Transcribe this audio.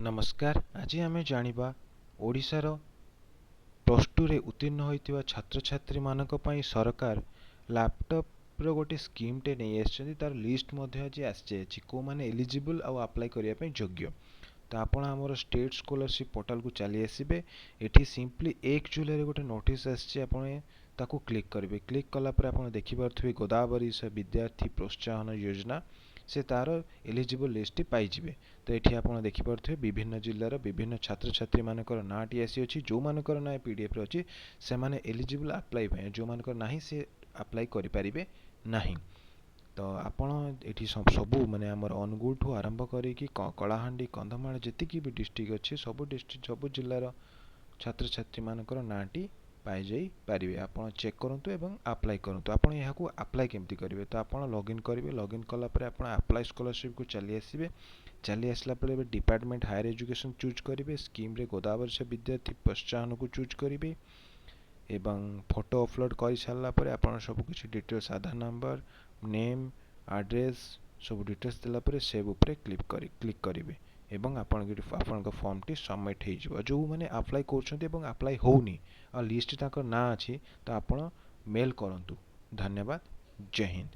नमस्कार। आज आम जानिबा ओडिशार प्लस टू रे उत्तीर्ण होइतिबा छात्र छात्री मानक पई सरकार लैपटॉप रो गोटे स्कीम टे नै आछथि। तार लिस्ट मध्ये आज आछि को माने एलिजिबल आ अप्लाई करिया पई योग्य। तो आपण हमर स्टेट स्कॉलरशिप पोर्टल को चली आसीबे। एठी सिंपली 1 जुलाई रे गोटे नोटिस आछि, आपण ताको क्लिक करिवे। क्लिक कला पर आपण देखि पारथुबे गोदावरी से विद्यार्थी प्रोत्साहन योजना से तार एलिजिबल लिस्ट पाई जिवे। तो ये आप देखिपे विभिन्न जिलार विभिन्न छात्र छात्री मानकर नाटी आसी अच्छी, जो मानकर ना पीडीएफ अच्छी से माने एलिजिबल अप्लाई जो मानकर नाही से अप्लाई करि परिबे नाही। तो आपण एठी सबू माने हमर अनुगुल ठू आरंभ करी कि कलाहांडी कंधमाल जतिकी भी डिस्ट्रिक्ट अच्छी सब डिस्ट्रिक्ट सब जिलार छात्र छात्री मानकर नाटी पाई जाई पारिबे। आपण चेक करंतु एवं अप्लाई करंतु। आपण यहाँ को अप्लाई केमती करिवे, तो आपण लॉगिन करिवे। लॉगिन कला परे आपण अप्लाई स्कॉलरशिप को चली आसीबे। चली आसला परे डिपार्टमेंट हायर एजुकेशन चूज करिवे। स्कीम रे गोदावरी से विद्यार्थी प्रोत्साहन को चूज करिवे एवं फोटो अपलोड कर सारा पर आपण सब कुछ डिटेल्स आधार नंबर नेम एड्रेस सब डिटेल्स देला परे सेव ऊपर क्लिक करिवे एवं आपण फॉर्म टी सबमिट हो जिवो। जो माने अप्लाई करछन्ते एवं अप्लाई होउनी आ लिस्ट ताकर ना अछि तो आपण मेल करंतु। धन्यवाद। जय हिंद।